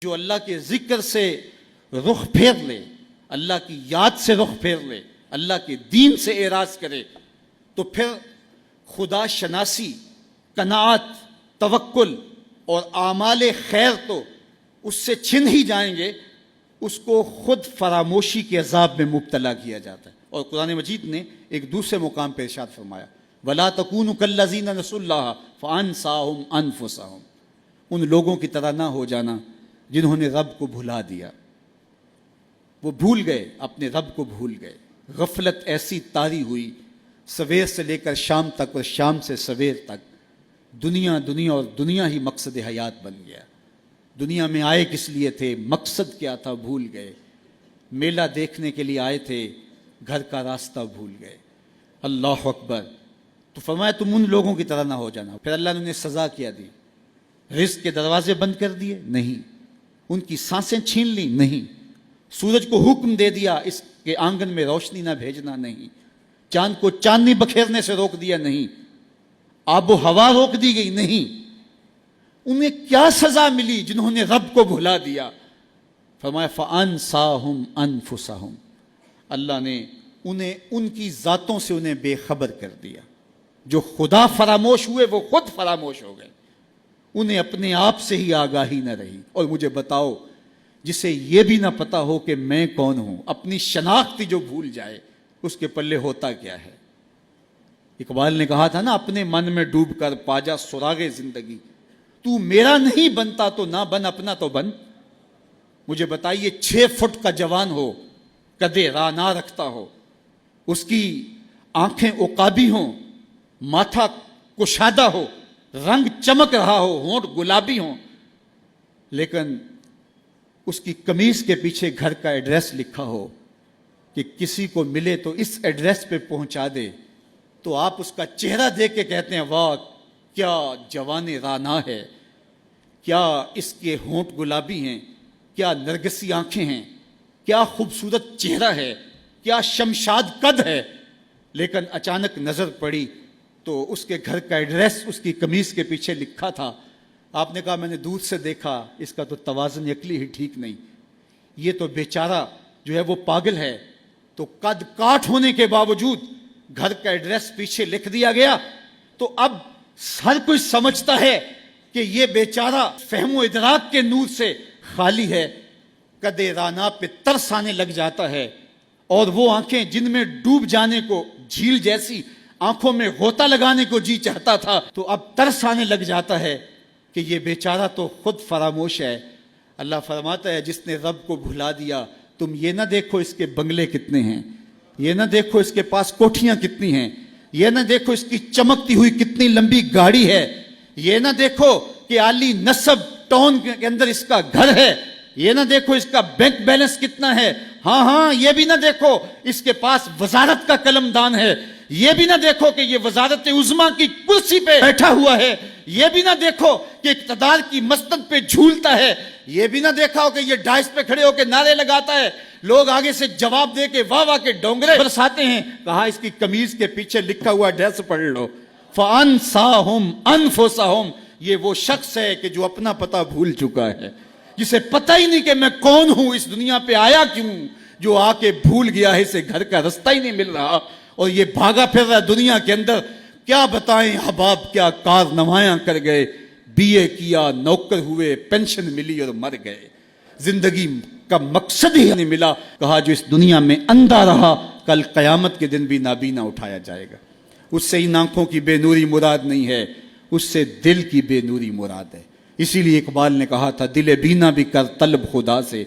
جو اللہ کے ذکر سے رخ پھیر لے، اللہ کی یاد سے رخ پھیر لے، اللہ کے دین سے اعراض کرے، تو پھر خدا شناسی، قناعت، توکل اور اعمال خیر تو اس سے چھن ہی جائیں گے، اس کو خود فراموشی کے عذاب میں مبتلا کیا جاتا ہے۔ اور قرآن مجید نے ایک دوسرے مقام پہ ارشاد فرمایا وَلَا تَكُونُوا كَالَّذِينَ نَسُوا اللَّهَ فَأَنسَاهُمْ أَنفُسَهُمْ، ان لوگوں کی طرح نہ ہو جانا جنہوں نے رب کو بھلا دیا۔ وہ بھول گئے، اپنے رب کو بھول گئے، غفلت ایسی طاری ہوئی، سویر سے لے کر شام تک اور شام سے سویر تک دنیا اور دنیا ہی مقصد حیات بن گیا۔ دنیا میں آئے کس لیے تھے، مقصد کیا تھا، بھول گئے۔ میلہ دیکھنے کے لیے آئے تھے، گھر کا راستہ بھول گئے۔ اللہ اکبر۔ تو فرمایا تم ان لوگوں کی طرح نہ ہو جانا۔ پھر اللہ نے انہیں سزا کیا دی، رزق کے دروازے بند کر دیے؟ نہیں۔ ان کی سانسیں چھین لی؟ نہیں۔ سورج کو حکم دے دیا اس کے آنگن میں روشنی نہ بھیجنا؟ نہیں۔ چاند کو چاندنی بکھیرنے سے روک دیا؟ نہیں۔ آب و ہوا روک دی گئی؟ نہیں۔ انہیں کیا سزا ملی جنہوں نے رب کو بھلا دیا؟ فرمایا فَأَنسَاهُمْ أَنفُسَهُمْ، اللہ نے انہیں ان کی ذاتوں سے انہیں بے خبر کر دیا۔ جو خدا فراموش ہوئے وہ خود فراموش ہو گئے، انہیں اپنے آپ سے ہی آگاہی نہ رہی۔ اور مجھے بتاؤ، جسے یہ بھی نہ پتا ہو کہ میں کون ہوں، اپنی شناخت جو بھول جائے، اس کے پلے ہوتا کیا ہے؟ اقبال نے کہا تھا نا، اپنے من میں ڈوب کر پا جا سراغ زندگی، تو میرا نہیں بنتا تو نہ بن، اپنا تو بن۔ مجھے بتائیے، 6 فٹ کا جوان ہو، قدے راہ نہ رکھتا ہو، اس کی آنکھیں عقابی ہوں، ماتھا کشادہ ہو، رنگ چمک رہا ہو، ہونٹ گلابی ہوں، لیکن اس کی قمیص کے پیچھے گھر کا ایڈریس لکھا ہو کہ کسی کو ملے تو اس ایڈریس پہ پہنچا دے، تو آپ اس کا چہرہ دیکھ کے کہتے ہیں واہ کیا جوان رانا ہے، کیا اس کے ہونٹ گلابی ہیں، کیا نرگسی آنکھیں ہیں، کیا خوبصورت چہرہ ہے، کیا شمشاد قد ہے۔ لیکن اچانک نظر پڑی تو اس کے گھر کا ایڈریس اس کی قمیص کے پیچھے لکھا تھا۔ آپ نے کہا میں نے دور سے دیکھا، اس کا تو توازن عقلی ہی ٹھیک نہیں، یہ تو بیچارہ جو ہے وہ پاگل ہے۔ تو قد کاٹ ہونے کے باوجود گھر کا ایڈریس پیچھے لکھ دیا گیا، تو اب ہر کوئی سمجھتا ہے کہ یہ بیچارہ فہم و ادراک کے نور سے خالی ہے۔ قدِ رانا پہ ترس آنے لگ جاتا ہے، اور وہ آنکھیں جن میں ڈوب جانے کو، جھیل جیسی آنکھوں میں غوطہ لگانے کو جی چاہتا تھا، تو اب ترس آنے لگ جاتا ہے کہ یہ بیچارہ تو خود فراموش ہے۔ اللہ فرماتا ہے جس نے رب کو بھلا دیا، تم یہ نہ دیکھو اس کے بنگلے کتنے ہیں، یہ نہ دیکھو اس کے پاس کوٹھیاں کتنی ہیں، یہ نہ دیکھو اس کی چمکتی ہوئی کتنی لمبی گاڑی ہے، یہ نہ دیکھو کہ عالی نسب ٹاؤن کے اندر اس کا گھر ہے، یہ نہ دیکھو اس کا بینک بیلنس کتنا ہے، ہاں یہ بھی نہ دیکھو اس کے پاس وزارت کا قلم دان ہے، یہ بھی نہ دیکھو کہ یہ وزارت عظمیٰ کی کرسی پہ بیٹھا ہوا ہے، یہ بھی نہ دیکھو کہ اقتدار کی مسند پہ جھولتا ہے، یہ بھی نہ دیکھا ہو کہ یہ ڈائس پہ کھڑے ہو کے نعرے لگاتا ہے، لوگ آگے سے جواب دے کے واہ واہ کے ڈونگرے برساتے ہیں۔ کہا اس کی قمیض کے پیچھے لکھا ہوا ایڈریس پڑھ لو، فَأَنسَاهُمْ أَنفُسَهُمْ، یہ وہ شخص ہے کہ جو اپنا پتہ بھول چکا ہے، جسے پتہ ہی نہیں کہ میں کون ہوں، اس دنیا پہ آیا کیوں، جو آ کے بھول گیا ہے، اسے گھر کا رستہ ہی نہیں مل رہا، اور یہ بھاگا پھر رہا دنیا کے اندر۔ کیا بتائیں احباب، کیا کار نمایاں کر گئے، بی اے کیا، نوکر ہوئے، پینشن ملی اور مر گئے، زندگی کا مقصد ہی نہیں ملا۔ کہا جو اس دنیا میں اندھا رہا، کل قیامت کے دن بھی نابینا اٹھایا جائے گا۔ اس سے ان آنکھوں کی بے نوری مراد نہیں ہے، اس سے دل کی بے نوری مراد ہے۔ اسی لیے اقبال نے کہا تھا دل بینا بھی کر طلب خدا سے،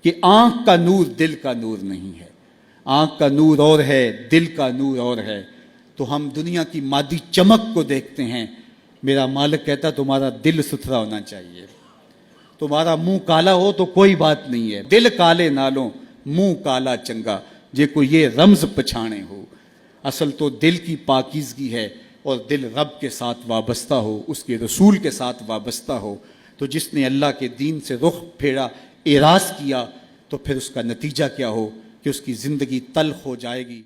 کہ آنکھ کا نور دل کا نور نہیں ہے، آنکھ کا نور اور ہے، دل کا نور اور ہے۔ تو ہم دنیا کی مادی چمک کو دیکھتے ہیں، میرا مالک کہتا تمہارا دل ستھرا ہونا چاہیے، تمہارا منہ کالا ہو تو کوئی بات نہیں ہے، دل کالے نالوں منہ کالا چنگا، جے کو یہ رمز پچھانے ہو۔ اصل تو دل کی پاکیزگی ہے، اور دل رب کے ساتھ وابستہ ہو، اس کے رسول کے ساتھ وابستہ ہو۔ تو جس نے اللہ کے دین سے رخ پھیرا، اعراض کیا، تو پھر اس کا نتیجہ کیا ہو کہ اس کی زندگی تلخ ہو جائے گی۔